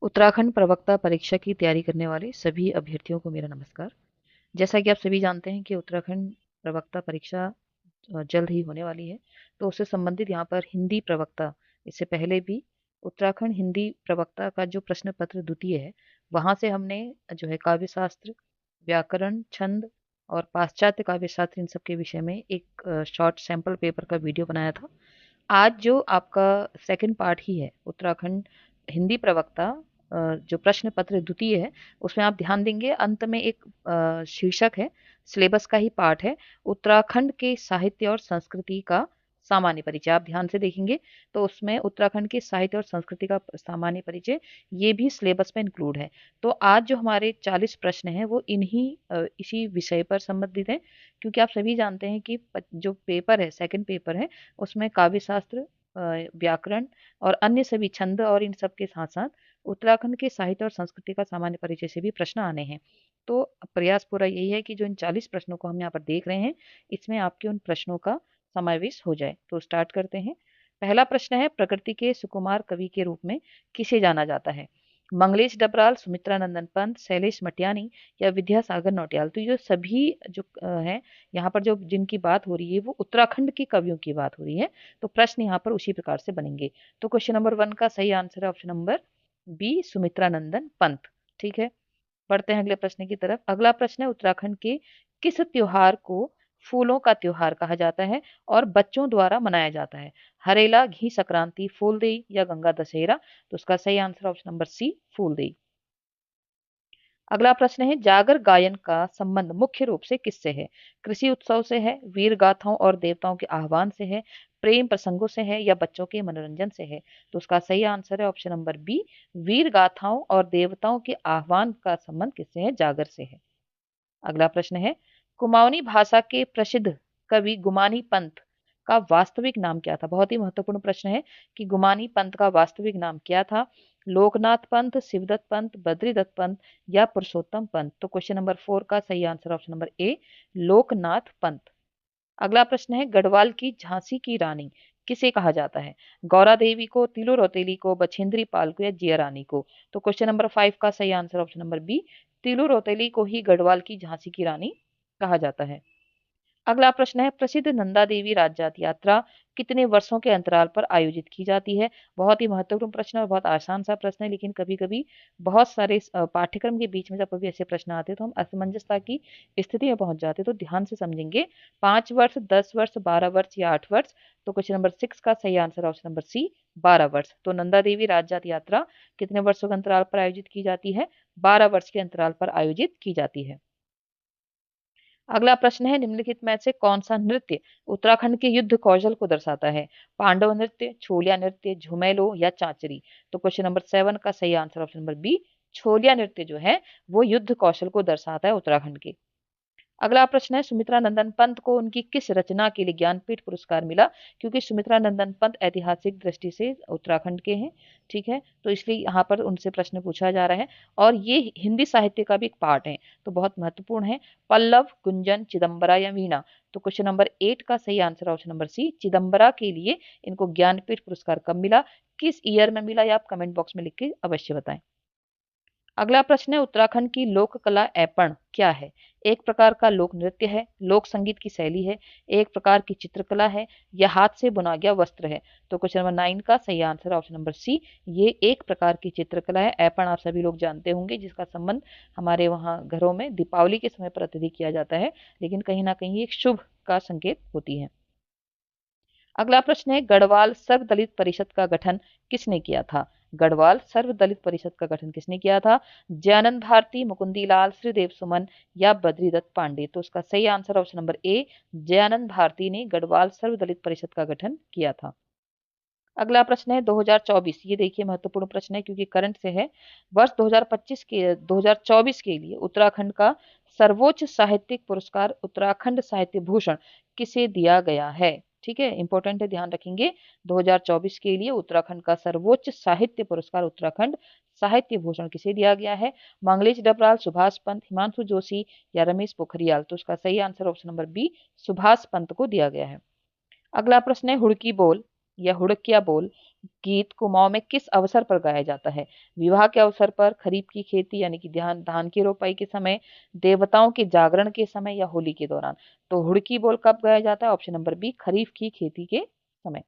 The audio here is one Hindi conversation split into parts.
उत्तराखंड प्रवक्ता परीक्षा की तैयारी करने वाले सभी अभ्यर्थियों को मेरा नमस्कार। जैसा कि आप सभी जानते हैं कि उत्तराखंड प्रवक्ता परीक्षा जल्द ही होने वाली है, तो उससे संबंधित यहाँ पर हिंदी प्रवक्ता, इससे पहले भी उत्तराखंड हिंदी प्रवक्ता का जो प्रश्न पत्र द्वितीय है, वहाँ से हमने जो है काव्य शास्त्र, व्याकरण, छंद और पाश्चात्य काव्य शास्त्र इन सब के विषय में एक शॉर्ट सैंपल पेपर का वीडियो बनाया था। आज जो आपका सेकंड पार्ट ही है उत्तराखंड हिंदी प्रवक्ता, जो प्रश्न पत्र द्वितीय है, उसमें आप ध्यान देंगे अंत में एक शीर्षक है, सिलेबस का ही पार्ट है, उत्तराखंड के साहित्य और संस्कृति का सामान्य परिचय। आप ध्यान से देखेंगे तो उसमें उत्तराखंड के साहित्य और संस्कृति का सामान्य परिचय ये भी सिलेबस में इंक्लूड है। तो आज जो हमारे 40 प्रश्न हैं वो इसी विषय पर संबंधित है, क्योंकि आप सभी जानते हैं कि जो पेपर है, सेकंड पेपर है, उसमें काव्य शास्त्र, व्याकरण और अन्य सभी छंद और इन सब के साथ साथ उत्तराखंड के साहित्य और संस्कृति का सामान्य परिचय से भी प्रश्न आने हैं। तो प्रयास पूरा यही है कि जो इन 40 प्रश्नों को हम यहाँ पर देख रहे हैं, इसमें आपके उन प्रश्नों का समावेश हो जाए। तो स्टार्ट करते हैं। पहला प्रश्न है, प्रकृति के सुकुमार कवि के रूप में किसे जाना जाता है? मंगलेश डबराल, सुमित्रा नंदन पंत, शैलेश मटियानी या विद्यासागर नौटियाल। तो ये सभी जो हैं, यहाँ पर जो जिनकी बात हो रही है वो उत्तराखंड के कवियों की बात हो रही है। तो प्रश्न यहाँ पर उसी प्रकार से बनेंगे। तो क्वेश्चन नंबर 1 का सही आंसर है ऑप्शन नंबर बी, सुमित्रा नंदन पंत। ठीक है, बढ़ते हैं अगले प्रश्न की तरफ। अगला प्रश्न है, उत्तराखंड के किस त्योहार को फूलों का त्योहार कहा जाता है और बच्चों द्वारा मनाया जाता है? हरेला, घी संक्रांति, फूलदेई या गंगा दशहरा। तो उसका सही answer option number C, Phooldei. अगला प्रश्न है, जागर गायन का संबंध मुख्य रूप से किससे है? कृषि उत्सव से है, वीर गाथाओं और देवताओं के आह्वान से है, प्रेम प्रसंगों से है या बच्चों के मनोरंजन से है? तो उसका सही आंसर है ऑप्शन नंबर बी, वीर गाथाओं और देवताओं के आह्वान का संबंध किससे है? जागर से है। अगला प्रश्न है, कुमाऊनी भाषा के प्रसिद्ध कवि गुमानी पंत का वास्तविक नाम क्या था? बहुत ही महत्वपूर्ण प्रश्न है कि गुमानी पंत का वास्तविक नाम क्या था? लोकनाथ पंत, शिवदत्त पंत, बद्रीदत्त पंत या पुरुषोत्तम पंत। तो क्वेश्चन नंबर 4 का सही आंसर ऑप्शन नंबर ए, लोकनाथ पंत। अगला प्रश्न है, गढ़वाल की झांसी की रानी किसे कहा जाता है? गौरा देवी को, तिलु रौतेली को, बछेंद्री पाल को या जिया रानी को? तो क्वेश्चन नंबर 5 का सही answer option number B, Tilu Rauteli को ही गढ़वाल की झांसी की रानी कहा जाता है। अगला प्रश्न है, प्रसिद्ध नंदा देवी राज्यात यात्रा कितने वर्षों के अंतराल पर आयोजित की जाती है? बहुत ही महत्वपूर्ण प्रश्न और बहुत आसान सा प्रश्न है, लेकिन कभी कभी बहुत सारे पाठ्यक्रम के बीच में जब कभी ऐसे प्रश्न आते हैं तो हम असमंजसता की स्थिति में पहुंच जाते हैं। तो ध्यान से समझेंगे। 5 वर्ष, 10 वर्ष, 12 वर्ष या 8 वर्ष। तो क्वेश्चन नंबर 6 का सही आंसर ऑप्शन नंबर सी, 12 वर्ष। तो नंदा देवी राज्यात यात्रा कितने वर्षों के अंतराल पर आयोजित की जाती है? 12 वर्ष के अंतराल पर आयोजित की जाती है। अगला प्रश्न है, निम्नलिखित में से कौन सा नृत्य उत्तराखंड के युद्ध कौशल को दर्शाता है? पांडव नृत्य, छोलिया नृत्य, झुमेलो या चांचरी? तो क्वेश्चन नंबर 7 का सही answer option number B, Chholiya नृत्य जो है वो युद्ध कौशल को दर्शाता है उत्तराखंड के। अगला प्रश्न है, सुमित्रा नंदन पंत को उनकी किस रचना के लिए ज्ञानपीठ पुरस्कार मिला? क्योंकि सुमित्रा नंदन पंत ऐतिहासिक दृष्टि से उत्तराखंड के हैं, ठीक है, तो इसलिए यहाँ पर उनसे प्रश्न पूछा जा रहा है और ये हिंदी साहित्य का भी एक पार्ट है, तो बहुत महत्वपूर्ण है। पल्लव, गुंजन, चिदम्बरा या वीणा? तो क्वेश्चन नंबर 8 का सही answer option number C, Chidambara के लिए इनको ज्ञानपीठ पुरस्कार कब मिला, किस ईयर में मिला, या आप कमेंट बॉक्स में लिख के अवश्य बताएं। अगला प्रश्न है, उत्तराखंड की लोक कला ऐपण क्या है? एक प्रकार का लोक नृत्य है, लोक संगीत की शैली है, एक प्रकार की चित्रकला है या हाथ से बुना गया वस्त्र है? तो क्वेश्चन नंबर 9 का सही आंसर ऑप्शन नंबर सी, ये एक प्रकार की चित्रकला है। ऐपण आप सभी लोग जानते होंगे, जिसका संबंध हमारे वहाँ घरों में दीपावली के समय पर अत्यधिक किया जाता है, लेकिन कहीं ना कहीं एक शुभ का संकेत होती है। अगला प्रश्न है, गढ़वाल सर्वदलित परिषद का गठन किसने किया था? गढ़वाल सर्वदलित परिषद का गठन किसने किया था? जयानंद भारती, मुकुंदीलाल, श्रीदेव सुमन या बद्रीदत्त पांडे? तो उसका सही answer option number A, Jayanand Bharti ने गढ़वाल सर्वदलित परिषद का गठन किया था। अगला प्रश्न है, 2024, ये देखिए महत्वपूर्ण प्रश्न है क्योंकि करंट से है। वर्ष 2024 के लिए उत्तराखंड का सर्वोच्च साहित्यिक पुरस्कार उत्तराखंड साहित्य भूषण किसे दिया गया है? ठीक है, इंपॉर्टेंट है, ध्यान रखेंगे। 2024 के लिए उत्तराखंड का सर्वोच्च साहित्य पुरस्कार उत्तराखंड साहित्य भूषण किसे दिया गया है? मंगलेश डबराल, सुभाष पंत, हिमांशु जोशी या रमेश पोखरियाल? तो उसका सही answer option number B, Subhash Pant को दिया गया है। अगला प्रश्न है, हुड़की बोल या हुड़किया बोल गीत कुमाऊं में किस अवसर पर गाया जाता है? विवाह के अवसर पर, खरीफ की खेती यानी कि धान की रोपाई के समय, देवताओं के जागरण के समय या होली के दौरान? तो हुड़की बोल कब गाया जाता है? ऑप्शन नंबर बी, खरीफ की खेती के समय।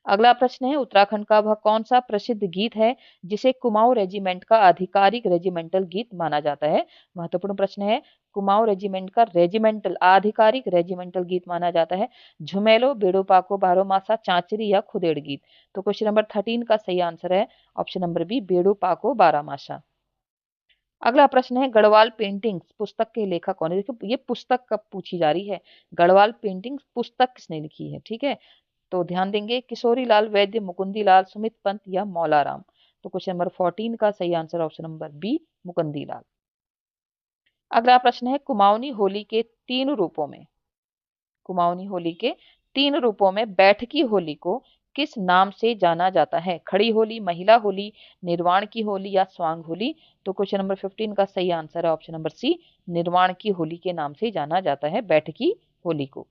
अगला प्रश्न है, उत्तराखंड का वह कौन सा प्रसिद्ध गीत है जिसे कुमाऊं रेजिमेंट का आधिकारिक रेजिमेंटल गीत माना जाता है? महत्वपूर्ण प्रश्न है। कुमाऊं रेजिमेंट का रेजिमेंटल आधिकारिक रेजिमेंटल गीत माना जाता है झुमेलो, बेड़ो पाको, बारोमासा, चांचरी या खुदेड़ गीत? तो क्वेश्चन नंबर 13 का सही आंसर है ऑप्शन नंबर बी, बेड़ो पाको बारामासा। अगला प्रश्न है, गढ़वाल पेंटिंग्स पुस्तक के लेखक कौन है? देखो ये पुस्तक कब पूछी जा रही है, गढ़वाल पेंटिंग्स पुस्तक किसने लिखी है? ठीक है, तो ध्यान देंगे, किशोरी लाल वैद्य, मुकुंदी लाल, सुमित पंत या मौलाराम? तो क्वेश्चन नंबर 14 का सही answer option number B, Mukundi Lal. अगला प्रश्न है, कुमाऊनी होली के तीन रूपों में, कुमाऊनी होली के तीन रूपों में बैठकी होली को किस नाम से जाना जाता है? खड़ी होली, महिला होली, निर्वाण की होली या स्वांग होली? तो क्वेश्चन नंबर 15 का सही आंसर है ऑप्शन नंबर सी, निर्वाण की होली के नाम से जाना जाता है बैठकी होली को।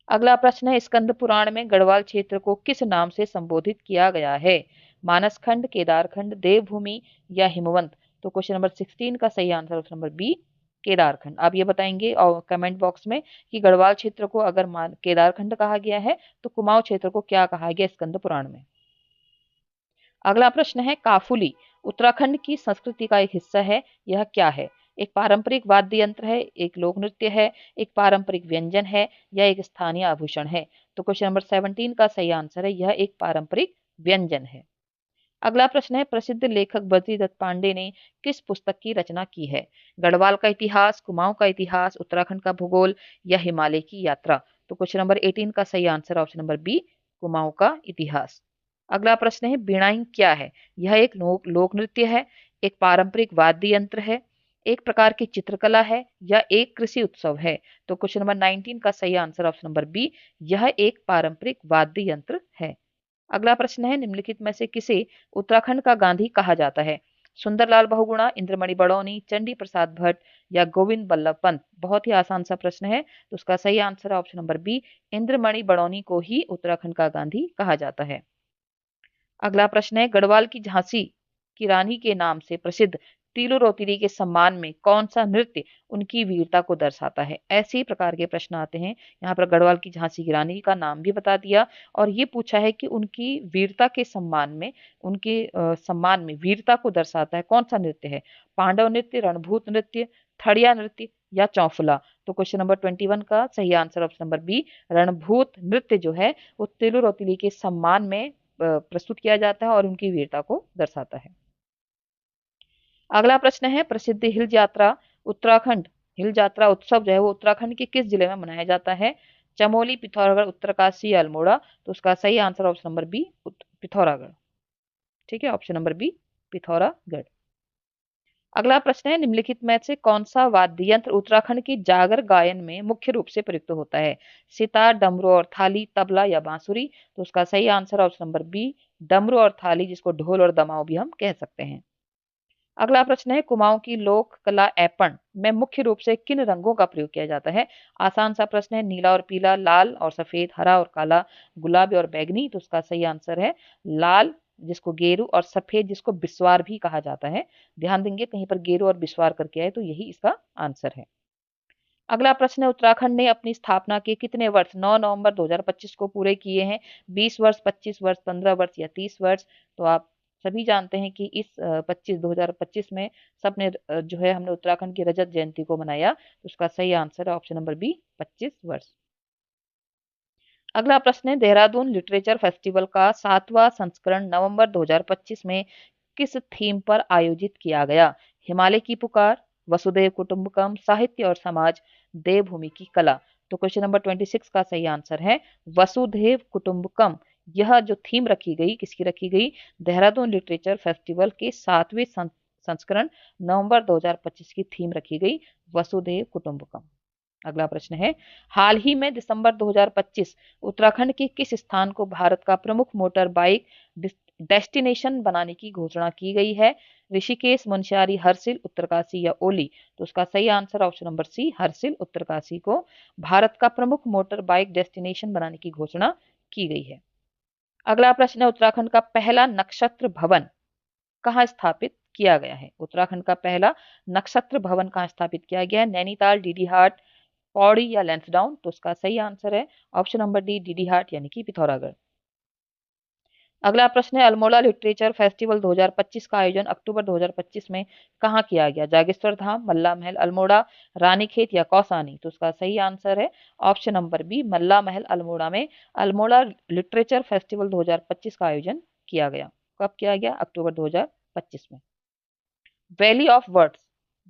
अगला प्रश्न है, स्कंद पुराण में गढ़वाल क्षेत्र को किस नाम से संबोधित किया गया है? मानसखंड, केदारखंड, देवभूमि या हिमवंत? तो क्वेश्चन नंबर 16 का सही answer option number B, Kedarkhand. आप ये बताएंगे और कमेंट बॉक्स में कि गढ़वाल क्षेत्र को अगर केदारखंड कहा गया है तो कुमाऊं क्षेत्र को क्या कहा गया स्कंद पुराण में? अगला प्रश्न है, काफुली उत्तराखंड की संस्कृति का एक हिस्सा है, यह क्या है? एक पारंपरिक वाद्य यंत्र है, एक लोक नृत्य है, एक पारंपरिक व्यंजन है या एक स्थानीय आभूषण है? तो क्वेश्चन नंबर 17 का सही आंसर है, यह एक पारंपरिक व्यंजन है। अगला प्रश्न है, प्रसिद्ध लेखक बद्रीदत्त पांडे ने किस पुस्तक की रचना की है? गढ़वाल का इतिहास, कुमाऊं का इतिहास, उत्तराखंड का भूगोल या हिमालय की यात्रा? तो क्वेश्चन नंबर 18 का सही answer option number B, Kumaon का इतिहास। अगला प्रश्न है, बीणाई क्या है? यह एक लोक नृत्य है, एक पारंपरिक वाद्य यंत्र है, एक प्रकार की चित्रकला है या एक कृषि उत्सव है? तो क्वेश्चन नंबर 19 का सही आंसर ऑप्शन नंबर बी, यह एक पारंपरिक वाद्य यंत्र है। अगला प्रश्न है, निम्नलिखित में से किसे उत्तराखंड का गांधी कहा जाता है? सुंदरलाल बहुगुणा, इंद्रमणि बड़ौनी, चंडी प्रसाद भट्ट या गोविंद बल्लभ पंत? बहुत ही आसान सा प्रश्न है, तो उसका सही आंसर है option number B, Indramani Badoni को ही उत्तराखंड का गांधी कहा जाता है। अगला प्रश्न है, गढ़वाल की झांसी की रानी के नाम से प्रसिद्ध तीलू रोतिली के सम्मान में कौन सा नृत्य उनकी वीरता को दर्शाता है? ऐसे ही प्रकार के प्रश्न आते हैं। यहाँ पर गढ़वाल की झांसी की रानी का नाम भी बता दिया और ये पूछा है कि उनकी वीरता के सम्मान में, उनके सम्मान में वीरता को दर्शाता है कौन सा नृत्य है? पांडव नृत्य, रणभूत नृत्य, थड़िया नृत्य या चौफुला? तो क्वेश्चन नंबर 21 का सही आंसर ऑप्शन नंबर बी, रणभूत नृत्य जो है वो तिलु रोतिली के सम्मान में प्रस्तुत किया जाता है और उनकी वीरता को दर्शाता है। अगला प्रश्न है, प्रसिद्ध हिल यात्रा उत्तराखंड हिल यात्रा उत्सव जो है वो उत्तराखंड के किस जिले में मनाया जाता है? चमोली, पिथौरागढ़, उत्तरकाशी या अल्मोड़ा? तो उसका सही answer option number B, Pithoragarh. ठीक है, ऑप्शन नंबर बी, पिथौरागढ़। अगला प्रश्न है, निम्नलिखित में से कौन सा वाद्य यंत्र उत्तराखंड की जागर गायन में मुख्य रूप से प्रयुक्त होता है? सितार, डमरू और थाली, तबला या बांसुरी? तो उसका सही आंसर ऑप्शन नंबर बी, डमरू और थाली, जिसको ढोल और दमाव भी हम कह सकते हैं। अगला प्रश्न है, कुमाऊं की लोक कला ऐपण में मुख्य रूप से किन रंगों का प्रयोग किया जाता है? आसान सा प्रश्न है, नीला और पीला, लाल और सफेद, हरा और काला, गुलाबी और बैगनी? तो उसका सही आंसर है लाल, जिसको गेरू, और सफेद जिसको बिस्वार भी कहा जाता है। ध्यान देंगे, कहीं पर गेरू और बिस्वार करके आए तो यही इसका आंसर है। अगला प्रश्न है, उत्तराखंड ने अपनी स्थापना के कितने वर्ष 9 नवंबर 2025 को पूरे किए हैं? 20 वर्ष, 25 वर्ष, 15 वर्ष या 30 वर्ष? तो आप सभी जानते हैं कि इस 2025 में सबने जो है हमने उत्तराखंड की रजत जयंती को मनाया, तो उसका सही आंसर है ऑप्शन नंबर बी, 25 वर्ष। अगला प्रश्न है, देहरादून लिटरेचर फेस्टिवल का 7वां संस्करण नवंबर 2025 में किस थीम पर आयोजित किया गया? हिमालय की पुकार, वसुधैव कुटुंबकम, साहित्य और समाज, देवभूमि की कला? तो क्वेश्चन नंबर 26 का सही आंसर है वसुधैव कुटुंबकम। यह जो थीम रखी गई, किसकी रखी गई? देहरादून लिटरेचर फेस्टिवल के 7वें संस्करण नवंबर 2025 की थीम रखी गई वसुधैव कुटुंबकम। अगला प्रश्न है, हाल ही में दिसंबर 2025 उत्तराखंड के किस स्थान को भारत का प्रमुख मोटर बाइक डेस्टिनेशन बनाने की घोषणा की गई है? ऋषिकेश, मुनस्यारी, हरसिल, उत्तरकाशी या ओली? तो उसका सही answer option number C, Harsil Uttarkashi को भारत का प्रमुख मोटर बाइक डेस्टिनेशन बनाने की घोषणा की गई है। अगला प्रश्न है, उत्तराखंड का पहला नक्षत्र भवन कहाँ स्थापित किया गया है? उत्तराखंड का पहला नक्षत्र भवन कहाँ स्थापित किया गया है? नैनीताल, डीडीहाट, पौड़ी या लैंसडाउन? तो उसका सही आंसर है ऑप्शन नंबर डी, डीडीहाट यानी कि पिथौरागढ़। अगला प्रश्न है, अल्मोड़ा लिटरेचर फेस्टिवल 2025 का आयोजन अक्टूबर 2025 में कहाँ किया गया? जागेश्वर धाम, मल्ला महल, अल्मोड़ा, रानीखेत या कौसानी? तो उसका सही आंसर है option number B, Malla Mahal Almora में अल्मोड़ा लिटरेचर फेस्टिवल 2025 का आयोजन किया गया। कब किया गया? अक्टूबर 2025 में। Valley of words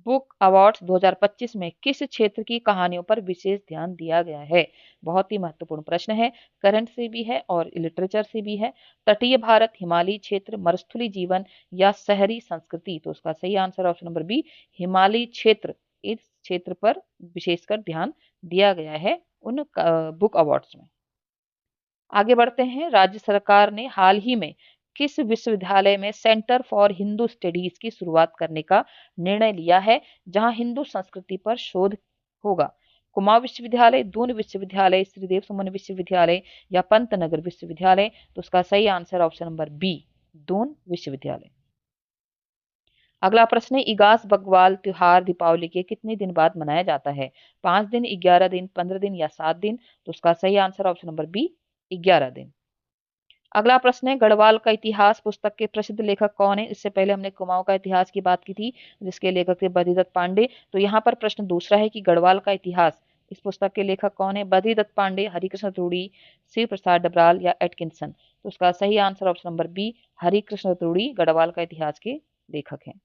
book awards 2025 में किस क्षेत्र की कहानियों पर विशेष ध्यान दिया गया है? बहुत ही महत्वपूर्ण प्रश्न है, करंट से भी है और लिटरेचर से भी है। तटीय भारत, हिमालयी क्षेत्र, मरुस्थलीय जीवन या शहरी संस्कृति? तो उसका सही आंसर ऑप्शन नंबर बी, हिमालयी क्षेत्र। इस क्षेत्र पर विशेषकर ध्यान दिया गया है उन बुक अवार्ड्स में। आगे बढ़ते हैं, राज्य सरकार ने हाल ही में किस विश्वविद्यालय में सेंटर फॉर हिंदू स्टडीज की शुरुआत करने का निर्णय लिया है, जहां हिंदू संस्कृति पर शोध होगा? कुमाऊं विश्वविद्यालय, दून विश्वविद्यालय, श्रीदेव सुमन विश्वविद्यालय या पंतनगर विश्वविद्यालय? तो उसका सही answer option number B, Doon विश्वविद्यालय। अगला प्रश्न है, इगास बग्वाल त्योहार दीपावली के कितने दिन बाद मनाया जाता है? 5 दिन, 11 दिन, 15 दिन या 7 दिन? तो उसका सही आंसर ऑप्शन नंबर बी, 11 दिन। अगला प्रश्न है, गढ़वाल का इतिहास पुस्तक के प्रसिद्ध लेखक कौन है? इससे पहले हमने कुमाऊं का इतिहास की बात की थी, जिसके लेखक थे बद्रीदत्त पांडे। तो यहाँ पर प्रश्न दूसरा है कि गढ़वाल का इतिहास, इस पुस्तक के लेखक कौन है? बद्रीदत्त पांडे, हरिकृष्ण रूड़ी, शिव प्रसाद डबराल या एटकिंसन? तो उसका सही answer option number B, Harikrishna Rudi Garhwal का इतिहास के लेखक हैं।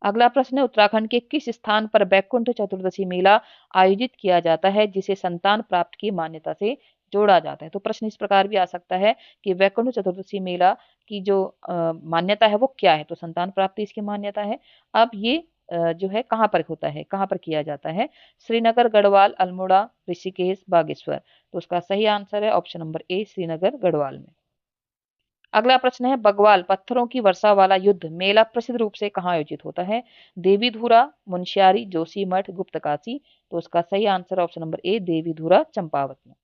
अगला प्रश्न है, उत्तराखंड के किस स्थान पर बैकुंठ चतुर्दशी मेला आयोजित किया जाता है, जिसे संतान प्राप्त की मान्यता से जोड़ा जाता है? तो प्रश्न इस प्रकार भी आ सकता है कि वैकुंठ चतुर्दशी मेला की जो मान्यता है वो क्या है? तो संतान प्राप्ति इसकी मान्यता है। अब ये जो है कहाँ पर होता है, कहाँ पर किया जाता है? श्रीनगर, गढ़वाल, अल्मोड़ा, ऋषिकेश, बागेश्वर? तो उसका सही आंसर है ऑप्शन नंबर ए, श्रीनगर गढ़वाल में। अगला प्रश्न है, बगवाल पत्थरों की वर्षा वाला युद्ध मेला प्रसिद्ध रूप से कहाँ आयोजित होता है? देवीधुरा, मुंशियारी, जोशीमठ, गुप्तकाशी? तो उसका सही आंसर ऑप्शन नंबर ए, देवीधुरा चंपावत में।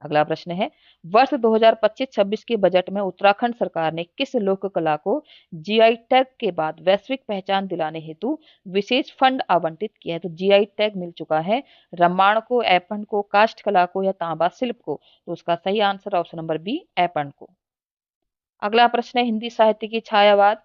अगला प्रश्न है, वर्ष 2025-26 के बजट में उत्तराखंड सरकार ने किस लोक कला को जीआई टैग के बाद वैश्विक पहचान दिलाने हेतु विशेष फंड आवंटित किया है? तो जीआई टैग मिल चुका है रामायण को, ऐपन को, काष्ठ कला को या तांबा शिल्प को? तो उसका सही answer option number B, Aipan को। अगला प्रश्न है, हिंदी साहित्य की छायावाद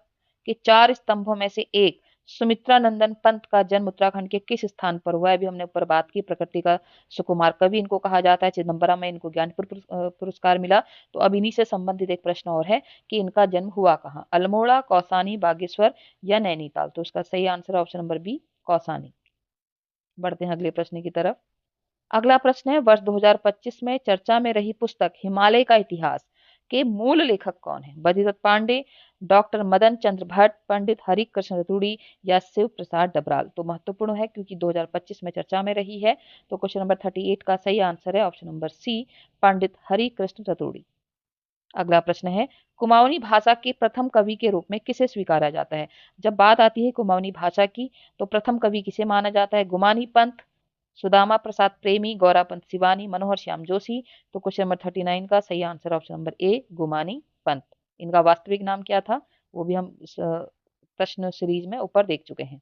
के 4 स्तंभों में से एक सुमित्रा नंदन पंत का जन्म उत्तराखंड के किस स्थान पर हुआ है? अभी हमने ऊपर बात की, प्रकृति का सुकुमार कवि इनको कहा जाता है। चिदम्बरम में इनको ज्ञानपीठ पुरस्कार मिला। तो अब इन्हीं से संबंधित एक प्रश्न और है कि इनका जन्म हुआ कहाँ? अल्मोड़ा, कौसानी, बागेश्वर या नैनीताल? तो उसका सही answer option number B, Kausani. बढ़ते हैं अगले प्रश्न की तरफ। अगला प्रश्न है, वर्ष 2025 में चर्चा में रही पुस्तक हिमालय का इतिहास के मूल लेखक कौन है? बद्रीदत्त पांडे, डॉक्टर मदन चंद्र भट्ट, पंडित हरिकृष्ण रूड़ी या शिव प्रसाद डबराल? तो महत्वपूर्ण है क्योंकि 2025 में चर्चा में रही है। तो क्वेश्चन नंबर 38 का सही आंसर है ऑप्शन नंबर सी, पंडित हरिकृष्ण रतूड़ी। अगला प्रश्न है, कुमाऊनी भाषा के प्रथम कवि के रूप में किसे स्वीकारा जाता है? जब बात आती है कुमाऊनी भाषा की तो प्रथम कवि किसे माना जाता है? गुमानी पंत, सुदामा प्रसाद प्रेमी, गौरापंत सिवानी, मनोहर श्याम जोशी? तो क्वेश्चन नंबर 39 का सही आंसर ऑप्शन नंबर ए, गुमानी पंत। इनका वास्तविक नाम क्या था वो भी हम इस प्रश्न सीरीज में ऊपर देख चुके हैं।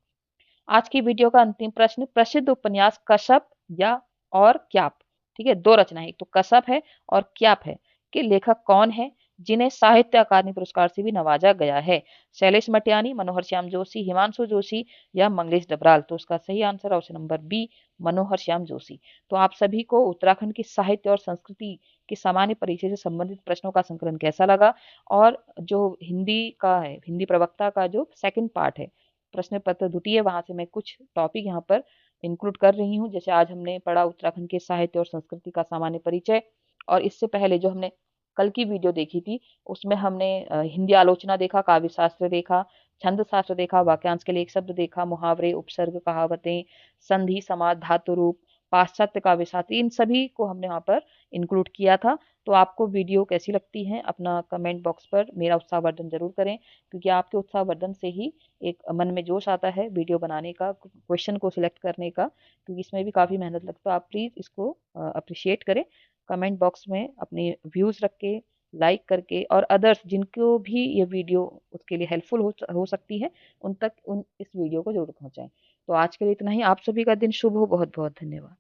आज की वीडियो का अंतिम प्रश्न, प्रसिद्ध उपन्यास कश्यप या और क्याप, ठीक है, दो रचना है, एक तो कश्यप है और क्याप है, के लेखक कौन है जिन्हें साहित्य अकादमी पुरस्कार से भी नवाजा गया है? शैलेश मटियानी, मनोहर श्याम जोशी, हिमांशु जोशी या मंगलेश डबराल? तो उसका सही आंसर ऑप्शन नंबर बी, मनोहर श्याम जोशी। तो आप सभी को उत्तराखंड की साहित्य और संस्कृति की सामान्य परिचय से संबंधित प्रश्नों का संकलन कैसा लगा? और जो हिंदी का है, हिंदी प्रवक्ता का जो सेकंड पार्ट है, प्रश्न पत्र द्वितीय, वहां से मैं कुछ टॉपिक यहाँ पर इंक्लूड कर रही हूँ। जैसे आज हमने पढ़ा उत्तराखंड के साहित्य और संस्कृति का सामान्य परिचय, और इससे पहले जो हमने कल की वीडियो देखी थी उसमें हमने हिंदी आलोचना देखा, काव्य शास्त्र देखा, छंद शास्त्र देखा, वाक्यांश के लिए एक शब्द देखा, मुहावरे, उपसर्ग, कहावतें, संधि, समास, धातु रूप, पाश्चात्य काव्य शास्त्र, इन सभी को हमने वहाँ पर इंक्लूड किया था। तो आपको वीडियो कैसी लगती है अपना कमेंट बॉक्स पर मेरा उत्साहवर्धन जरूर करें, क्योंकि आपके उत्साहवर्धन से ही एक मन में जोश आता है वीडियो बनाने का, क्वेश्चन को सिलेक्ट करने का, क्योंकि इसमें भी काफ़ी मेहनत लगता है। आप प्लीज़ इसको अप्रिशिएट करें। कमेंट बॉक्स में अपने व्यूज़ रख के, लाइक करके और अदर्स जिनको भी ये वीडियो उसके लिए हेल्पफुल हो सकती है, उन तक उन इस वीडियो को ज़रूर पहुँचाएँ। तो आज के लिए इतना ही। आप सभी का दिन शुभ हो। बहुत-बहुत धन्यवाद।